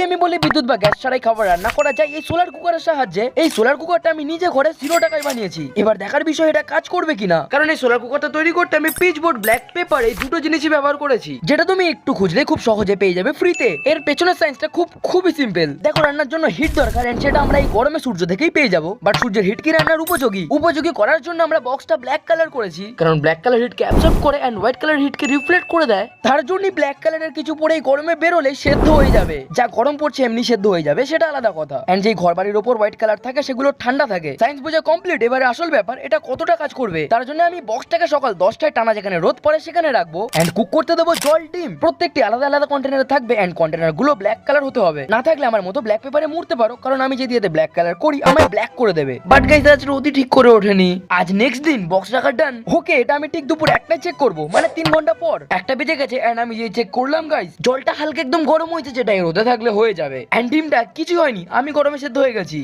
আমি বলি বিদ্যুৎ বা গ্যাস ছাড়াই খাবার রান্না করা যায় এই সোলার কুকারের সাহায্যে। এই সোলার কুকারটা আমি নিজে ঘরে 0 টাকায় বানিয়েছি। এবার দেখার বিষয় এটা কাজ করবে কিনা, কারণ এই সোলার কুকারটা তৈরি করতে আমি পিচ বোর্ড, ব্ল্যাক পেপার এই দুটো জিনিসই ব্যবহার করেছি, যেটা তুমি একটু খুঁজলে খুব সহজে পেয়ে যাবে ফ্রিতে। এর পেছনের সায়েন্সটা খুবই সিম্পল। দেখো, রান্নার জন্য হিট দরকার, এন্ড সেটা আমরা এই গরমে সূর্য থেকেই পেয়ে যাবো। বাট সূর্যের হিট কি রান্নার উপযোগী করার জন্য আমরা বক্সটা ব্ল্যাক কালার করেছি, কারণ ব্ল্যাক কালার হিটকে অ্যাবসর্ব করে এন্ড হোয়াইট কালার হিটকে রিফ্লেক্ট করে দেয়। তার জন্যই ব্ল্যাক কালারের কিছু পরেই গরমে বেরোলে সেদ্ধ হয়ে যাবে। যা গরম পড়ছে এমনি সেদ্ধ হয়ে যাবে, সেটা আলাদা কথা। এন্ড যেই ঘর বাড়ির ওপর হোয়াইট কালার থাকে সেগুলো ঠান্ডা থাকে। সায়েন্স বোঝা কমপ্লিট। এবারে আসল ব্যাপার, এটা কতটা কাজ করবে। তার জন্য আমি বক্সটাকে সকাল 10টায় টানা যেখানে রোদ পড়ে সেখানে রাখবো এন্ড কুক করতে দেবো জল ডিম। প্রত্যেকটি আলাদা আলাদা কন্টেনারে থাকবে এন্ড কন্টেনার গুলো ব্ল্যাক কালার হতে হবে। না থাকলে আমার মতো ব্ল্যাক পেপারে মুড়তে পারো, কারণ আমি যদি এতে ব্ল্যাক কালার করি আমায় ব্ল্যাক করে দেবে। বাট গাইস, আজ রোদই ঠিক করে ওঠেনি। আজ নেক্সট দিন বক্স রাখার ডান। ওকে, এটা আমি ঠিক দুপুর 1টায় চেক করবো, মানে 3 ঘন্টা পর। 1টা বেজে গেছে এন্ড আমি যে চেক করলাম গাইস, জলটা হালকা একদম গরম হয়েছে, যেটা রোদে থাকলে হয়ে যাবে। এন্ড ডিমটা কিছু হয়নি, আমি গরমে সেদ্ধ হয়ে গেছি।